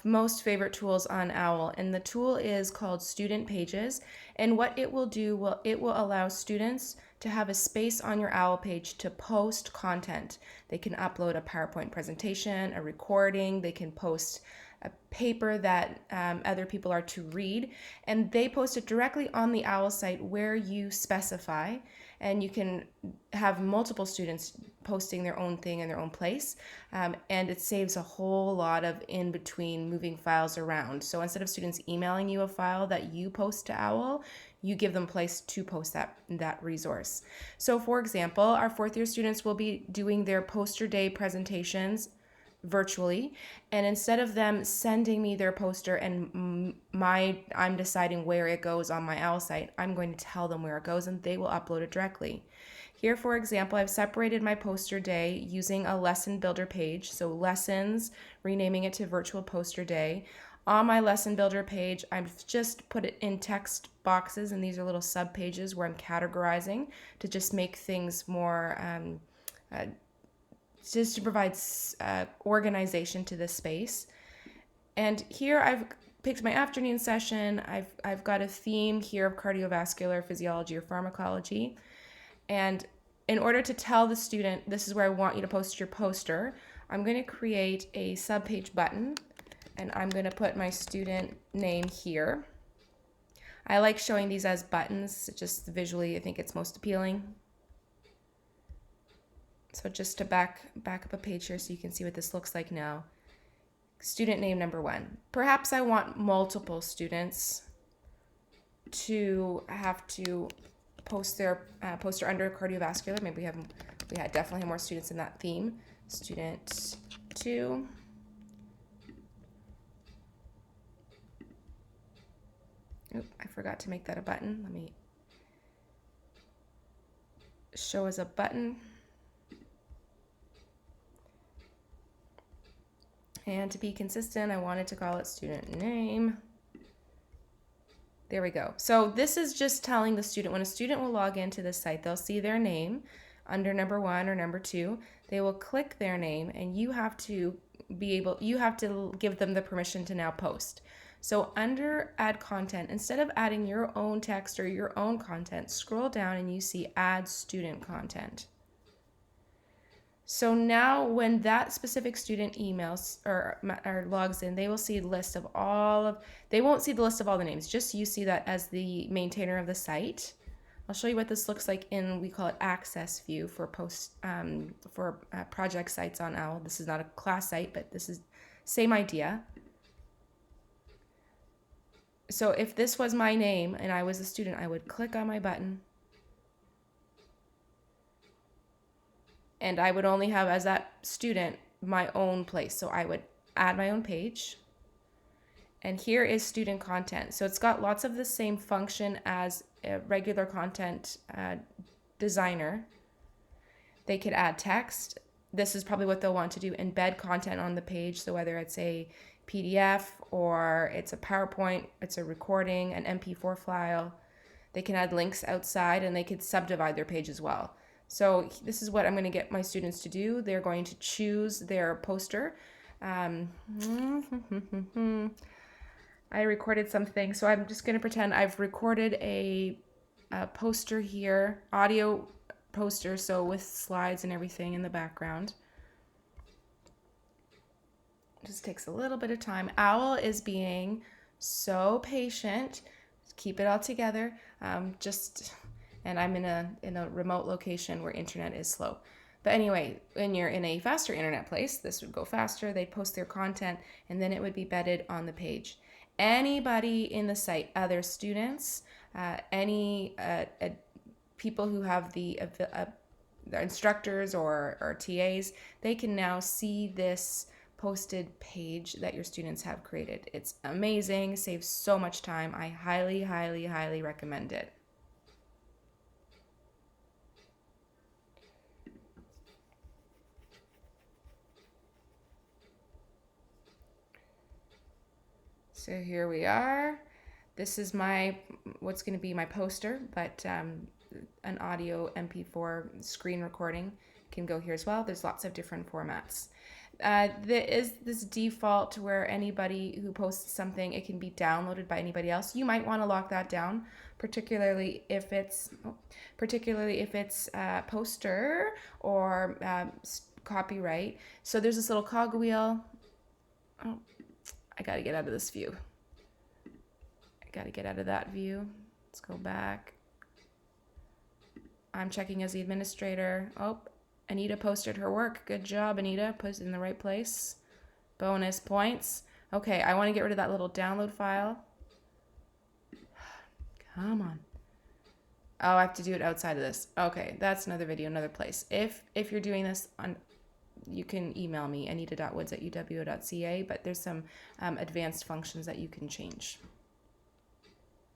most favorite tools on OWL, and the tool is called Student Pages. And what it will do, it will allow students to have a space on your OWL page to post content. They can upload a PowerPoint presentation, a recording, they can post a paper that other people are to read, and they post it directly on the OWL site where you specify, and you can have multiple students posting their own thing in their own place, and it saves a whole lot of in-between moving files around. So instead of students emailing you a file that you post to OWL, you give them a place to post that resource. So for example, our fourth year students will be doing their poster day presentations virtually, and instead of them sending me their poster and I'm deciding where it goes on my OWL site, I'm going to tell them where it goes and they will upload it directly. Here, for example, I've separated my poster day using a lesson builder page. So lessons, renaming it to virtual poster day. On my lesson builder page, I've just put it in text boxes, and these are little sub pages where I'm categorizing to just make things more just to provide organization to this space. And here I've picked my afternoon session. I've got a theme here of cardiovascular physiology or pharmacology. And in order to tell the student, this is where I want you to post your poster, I'm going to create a subpage button, and I'm going to put my student name here. I like showing these as buttons, just visually I think it's most appealing. So just to back up a page here so you can see what this looks like now. Student name number 1. Perhaps I want multiple students to have to post their poster under cardiovascular. Maybe we had definitely more students in that theme. Student 2. Oop, I forgot to make that a button. Let me show as a button. And to be consistent, I wanted to call it student name. There we go. So this is just telling the student, when a student will log into this site, they'll see their name under number 1 or number 2. They will click their name, and you have to give them the permission to now post. So under add content, instead of adding your own text or your own content, scroll down and you see add student content. So now when that specific student emails or logs in, they will see a list of they won't see the list of all the names, just you see that as the maintainer of the site. I'll show you what this looks like we call it access view for project sites on OWL. This is not a class site, but this is same idea. So if this was my name and I was a student, I would click on my button, and I would only have as that student my own place. So I would add my own page. And here is student content. So it's got lots of the same function as a regular content designer. They could add text. This is probably what they'll want to do, embed content on the page. So whether it's a PDF or it's a PowerPoint, it's a recording, an MP4 file, they can add links outside, and they could subdivide their page as well. So this is what I'm going to get my students to do. They're going to choose their poster. I recorded something, so I'm just going to pretend I've recorded a poster here, audio poster, so with slides and everything in the background. It just takes a little bit of time. OWL is being so patient. Keep it all together. And I'm in a remote location where internet is slow. But anyway, when you're in a faster internet place, this would go faster. They'd post their content, and then it would be embedded on the page. Anybody in the site, other students, any people who have the instructors or TAs, they can now see this posted page that your students have created. It's amazing, saves so much time. I highly, highly, highly recommend it. So here we are. This is what's going to be my poster, but an audio MP4 screen recording can go here as well. There's lots of different formats. There is this default where anybody who posts something, it can be downloaded by anybody else. You might want to lock that down, particularly if it's poster or copyright. So there's this little cogwheel. Oh, I got to get out of this view. I got to get out of that view. Let's go back. I'm checking as the administrator. Oh, Anita posted her work. Good job, Anita. Put it in the right place. Bonus points. Okay, I want to get rid of that little download file. Come on. Oh, I have to do it outside of this. Okay, that's another video, another place. If you're doing this on, you can email me, anita.woods@uwo.ca, but there's some advanced functions that you can change.